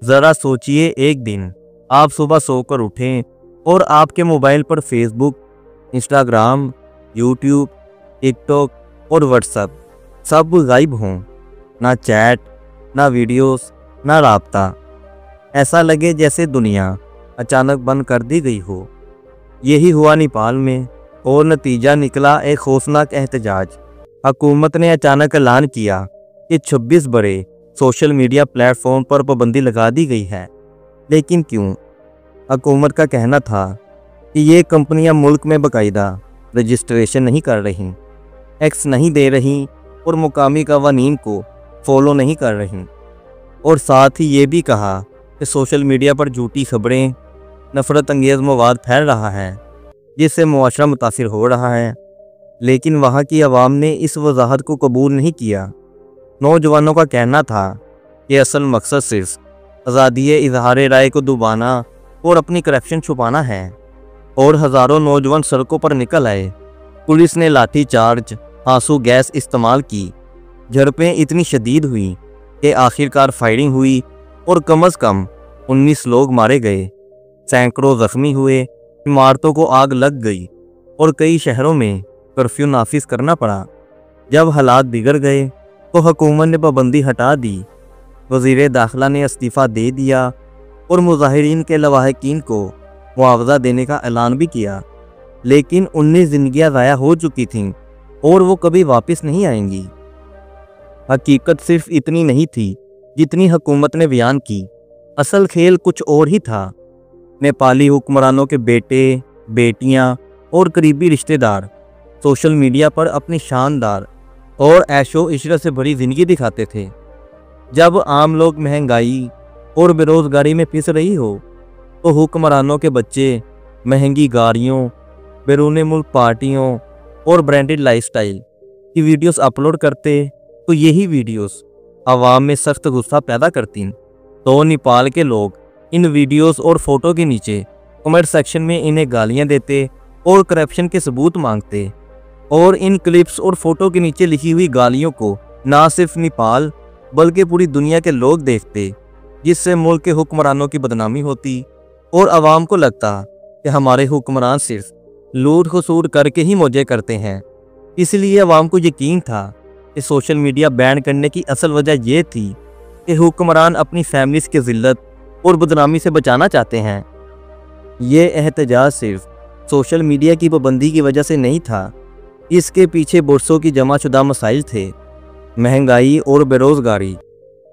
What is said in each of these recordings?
ज़रा सोचिए, एक दिन आप सुबह सोकर उठें और आपके मोबाइल पर फेसबुक, इंस्टाग्राम, यूट्यूब, टिकटॉक और व्हाट्सएप सब गायब हों। ना चैट, ना वीडियोस, ना राब्ता। ऐसा लगे जैसे दुनिया अचानक बंद कर दी गई हो। यही हुआ नेपाल में और नतीजा निकला एक खौफनाक एहतजाज। हुकूमत ने अचानक ऐलान किया कि 26 बड़े सोशल मीडिया प्लेटफॉर्म पर पाबंदी लगा दी गई है। लेकिन क्यों? हुकूमत का कहना था कि ये कंपनियां मुल्क में बाकायदा रजिस्ट्रेशन नहीं कर रहीं, टैक्स नहीं दे रहीं और मुकामी कवानीन को फॉलो नहीं कर रहीं। और साथ ही ये भी कहा कि सोशल मीडिया पर झूठी खबरें, नफ़रत अंगेज़ मवाद फैल रहा है जिससे मुआशरा मुतासिर हो रहा है। लेकिन वहाँ की आवाम ने इस वजाहत को कबूल नहीं किया। नौजवानों का कहना था कि असल मकसद सिर्फ आज़ादी इजहार राय को दबाना और अपनी करप्शन छुपाना है। और हज़ारों नौजवान सड़कों पर निकल आए। पुलिस ने लाठी चार्ज, आंसू गैस इस्तेमाल की। झड़पें इतनी शदीद हुई कि आखिरकार फायरिंग हुई और कम अज़ कम 19 लोग मारे गए, सैकड़ों जख्मी हुए, इमारतों को आग लग गई और कई शहरों में कर्फ्यू नाफिज करना पड़ा। जब हालात बिगड़ गए तो हुकूमत ने पाबंदी हटा दी, वज़ीर दाखिला ने इस्तीफ़ा दे दिया और मुजाहिरीन के लवाहिकीन को मुआवजा देने का ऐलान भी किया। लेकिन 19 ज़िंदगियाँ ज़ाया हो चुकी थीं और वो कभी वापस नहीं आएंगी। हकीकत सिर्फ इतनी नहीं थी जितनी हुकूमत ने बयान की। असल खेल कुछ और ही था। नेपाली हुक्मरानों के बेटे, बेटियां और करीबी रिश्तेदार सोशल मीडिया पर अपनी शानदार और ऐशो इशरत से भरी ज़िंदगी दिखाते थे। जब आम लोग महंगाई और बेरोज़गारी में पिस रही हो तो हुक्मरानों के बच्चे महंगी गाड़ियों, बैरून मुल्क पार्टियों और ब्रांडेड लाइफस्टाइल की वीडियोस अपलोड करते तो यही वीडियोस आवाम में सख्त गुस्सा पैदा करती। तो नेपाल के लोग इन वीडियोस और फोटो के नीचे कमेंट सेक्शन में इन्हें गालियां देते और करप्शन के सबूत मांगते। और इन क्लिप्स और फोटो के नीचे लिखी हुई गालियों को ना सिर्फ नेपाल बल्कि पूरी दुनिया के लोग देखते, जिससे मुल्क के हुक्मरानों की बदनामी होती और आवाम को लगता कि हमारे हुक्मरान सिर्फ लूट खसूट करके ही मौजे करते हैं। इसलिए आवाम को यकीन था कि सोशल मीडिया बैन करने की असल वजह यह थी कि हुक्मरान अपनी फैमिलीज की जिल्लत और बदनामी से बचाना चाहते हैं। ये एहतजाज सिर्फ सोशल मीडिया की पाबंदी की वजह से नहीं था, इसके पीछे बरसों की जमाशुदा मसाइल थे। महंगाई और बेरोज़गारी,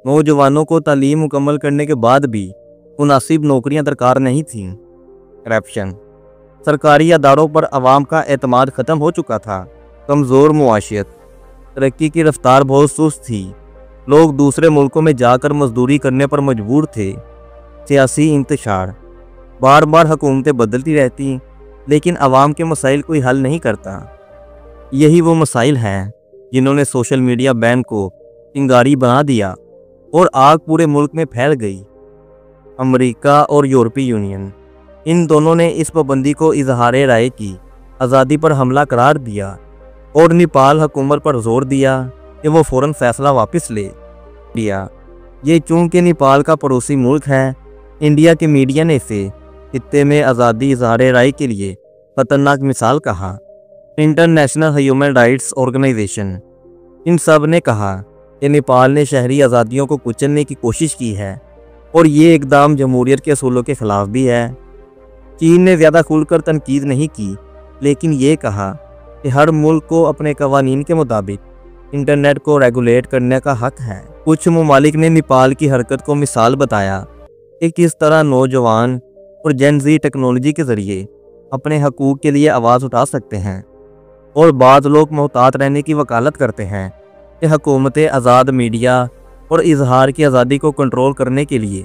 नौजवानों को तालीम मुकम्मल करने के बाद भी मुनासिब नौकरियां दरकार नहीं थीं। करप्शन, सरकारी अदारों पर आवाम का एतमाद ख़त्म हो चुका था। कमज़ोर मुआशियत, तरक्की की रफ्तार बहुत सुस्त थी। लोग दूसरे मुल्कों में जाकर मजदूरी करने पर मजबूर थे। सियासी इंतशार, बार बार हुकूमतें बदलती रहती लेकिन आवाम के मसाइल कोई हल नहीं करता। यही वो मसाइल हैं जिन्होंने सोशल मीडिया बैन को चिंगारी बना दिया और आग पूरे मुल्क में फैल गई। अमेरिका और यूरोपीय यूनियन, इन दोनों ने इस पाबंदी को इजहार राय की आज़ादी पर हमला करार दिया और नेपाल हुकूमत पर जोर दिया कि वो फ़ौरन फैसला वापस ले लिया। ये चूँकि नेपाल का पड़ोसी मुल्क है, इंडिया के मीडिया ने इसे खित्ते में आज़ादी इजहार राय के लिए ख़तरनाक मिसाल कहा। इंटरनेशनल ह्यूमन राइट्स ऑर्गेनाइजेशन, इन सब ने कहा कि नेपाल ने शहरी आज़ादियों को कुचलने की कोशिश की है और ये इकदाम जमहूरियत के असूलों के ख़िलाफ़ भी है। चीन ने ज़्यादा खुलकर तनकीद नहीं की, लेकिन ये कहा कि हर मुल्क को अपने कवानीन के मुताबिक इंटरनेट को रेगुलेट करने का हक है। कुछ ममालिक ने नेपाल की हरकत को मिसाल बताया कि किस तरह नौजवान और जेन ज़ी टेक्नोलॉजी के ज़रिए अपने हकूक़ के लिए आवाज़ उठा सकते हैं। और बाद लोग मोहतात रहने की वकालत करते हैं कि हुकूमतें आज़ाद मीडिया और इजहार की आज़ादी को कंट्रोल करने के लिए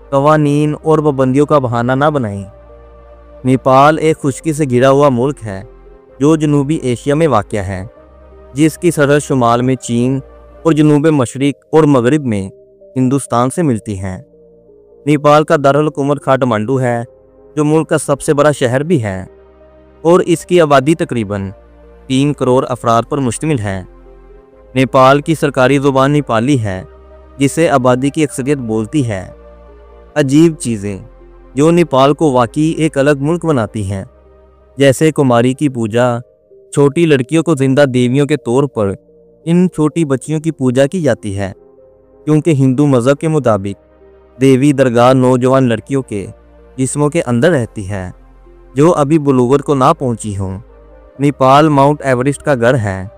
कवानीन और पाबंदियों का बहाना ना बनाएं। नेपाल एक खुश्की से घिरा हुआ मुल्क है जो जनूबी एशिया में वाक़या है, जिसकी सरहद शुमाल में चीन और जनूब मशरिक और मगरिब में हिंदुस्तान से मिलती हैं। नेपाल का दारुल हुकूमत काठमांडू है, जो मुल्क का सबसे बड़ा शहर भी है और इसकी आबादी तकरीबन 3 करोड़ अफराद पर मुश्तमिल है। नेपाल की सरकारी ज़ुबान नेपाली है, जिसे आबादी की अक्सरियत बोलती है। अजीब चीज़ें जो नेपाल को वाकई एक अलग मुल्क बनाती हैं, जैसे कुमारी की पूजा। छोटी लड़कियों को जिंदा देवियों के तौर पर इन छोटी बच्चियों की पूजा की जाती है, क्योंकि हिंदू मज़हब के मुताबिक देवी दरगाह नौजवान लड़कियों के जिस्मों के अंदर रहती है जो अभी बुलूगत को ना पहुंची हों। नेपाल माउंट एवरेस्ट का घर है,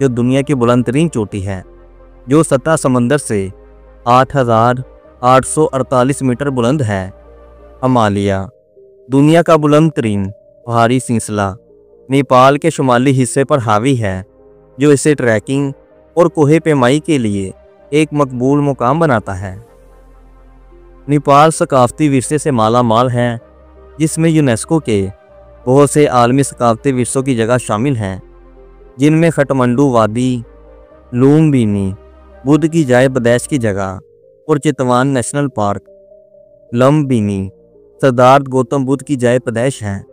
जो दुनिया की बुलंदतरीन चोटी है, जो सतह समंदर से 8,848 मीटर बुलंद है। हिमालय दुनिया का बुलंदतरीन पहाड़ी सिलसिला नेपाल के शुमाली हिस्से पर हावी है, जो इसे ट्रैकिंग और कोहे पेमाई के लिए एक मकबूल मुकाम बनाता है। नेपाल सकाफती विरसे से माला माल है, जिसमें यूनेस्को के बहुत से आलमी सकाफती विरसों की जगह शामिल हैं, जिनमें खटमंडू वादी, लुम्बिनी बुद्ध की जाय पैदाइश की जगह और चितवान नेशनल पार्क, लुम्बिनी सिद्धार्थ गौतम बुद्ध की जाय पैदाइश है,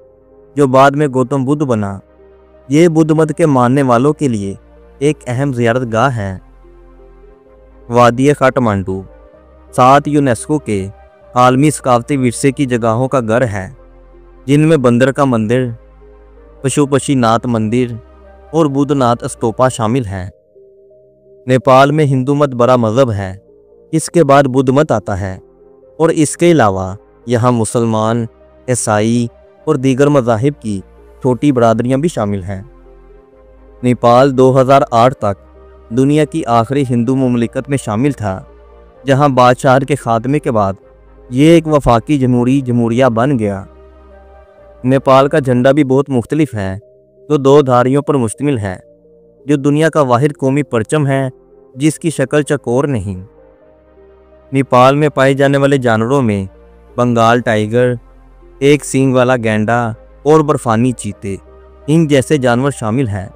जो बाद में गौतम बुद्ध बना। ये बुद्ध मत के मानने वालों के लिए एक अहम ज़ियारतगाह है। वादी काठमांडू 7 यूनेस्को के आलमी सकाफती विरसे की जगहों का घर है, जिनमें बंदर का मंदिर, पशुपतिनाथ मंदिर और बुद्धनाथ स्तूपा शामिल हैं। नेपाल में हिंदू मत बड़ा मज़हब है, इसके बाद बुद्ध मत आता है, और इसके अलावा यहाँ मुसलमान, ईसाई और दीगर मज़ाहिब की छोटी बरादरियाँ भी शामिल हैं। नेपाल 2008 तक दुनिया की आखिरी हिंदू मुमलिकत में शामिल था, जहाँ बादशाह के खात्मे के बाद ये एक वफाकी जमहूरिया बन गया। नेपाल का झंडा भी बहुत मुख्तलिफ है, जो 2 धारियों पर मुश्तमिल है, जो दुनिया का वाहिद कौमी परचम है जिसकी शक्ल चकोर नहीं। नेपाल में पाए जाने वाले जानवरों में बंगाल टाइगर, एक सींग वाला गैंडा और बर्फानी चीते इन जैसे जानवर शामिल हैं,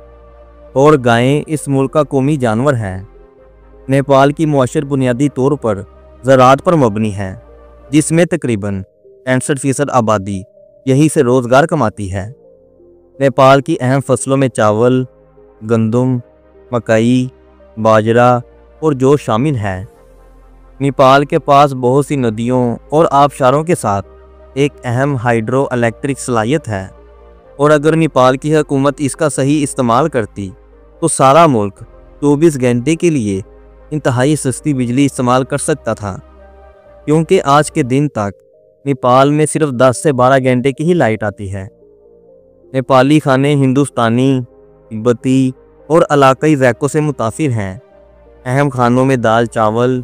और गायें इस मुल्क का कौमी जानवर है। नेपाल की मुआशरत बुनियादी तौर पर ज़राअत पर मबनी है, जिसमें तकरीबन 65% आबादी यहीं से रोज़गार कमाती है। नेपाल की अहम फसलों में चावल, गंदम, मकई, बाजरा और जौ शामिल है। नेपाल के पास बहुत सी नदियों और आबशारों के साथ एक अहम हाइड्रो इलेक्ट्रिक सलाहियत है, और अगर नेपाल की हुकूमत इसका सही इस्तेमाल करती तो सारा मुल्क 24 घंटे के लिए इंतहाई सस्ती बिजली इस्तेमाल कर सकता था, क्योंकि आज के दिन तक नेपाल में सिर्फ 10 से 12 घंटे की ही लाइट आती है। नेपाली खाने हिंदुस्तानी, तिब्बती और इलाकाई ज़ायक़ों से मुतासिर हैं। अहम खानों में दाल चावल,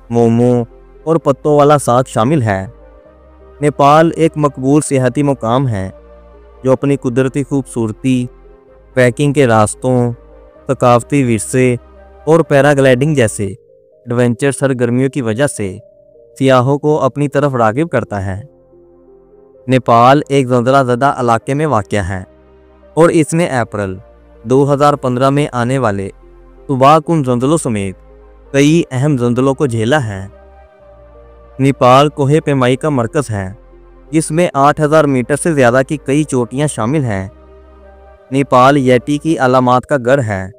मोमो और पत्तों वाला साग शामिल है। नेपाल एक मकबूल सियाहती मुकाम है, जो अपनी कुदरती खूबसूरती, ट्रैकिंग के रास्तों, सकाफती विरसे और पैराग्लाइडिंग जैसे एडवेंचर सरगर्मियों की वजह से सियाहों को अपनी तरफ राग़िब करता है। नेपाल एक ज़लज़ला इलाके में वाक़या है, और इसने अप्रैल 2015 में आने वाले तबाहकुन ज़लज़लों समेत कई अहम ज़लज़लों को झेला है। नेपाल कोहे पेमाई का मरकज़ है, जिसमें 8000 मीटर से ज़्यादा की कई चोटियाँ शामिल हैं। नेपाल येटी की अलामात का घर है,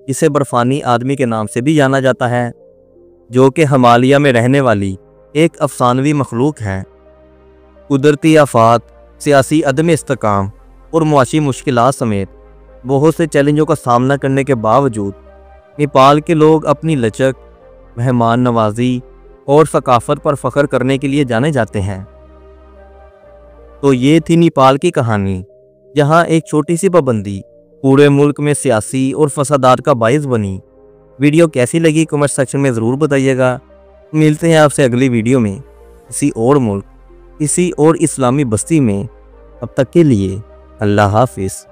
जिसे बर्फानी आदमी के नाम से भी जाना जाता है, जो कि हिमालय में रहने वाली एक अफसानवी मखलूक है। कुदरती आफात, सियासी अदम इस्तेकाम और मुआशी मुश्किलात समेत बहुत से चैलेंजों का सामना करने के बावजूद नेपाल के लोग अपनी लचक, मेहमान नवाजी और सकाफत पर फ़ख्र करने के लिए जाने जाते हैं। तो ये थी नेपाल की कहानी, जहाँ एक छोटी सी पाबंदी पूरे मुल्क में सियासी और फसादात का बाइस बनी। वीडियो कैसी लगी कमेंट सेक्शन में ज़रूर बताइएगा। मिलते हैं आपसे अगली वीडियो में किसी और मुल्क, किसी और इस्लामी बस्ती में। अब तक के लिए अल्लाह हाफिज़।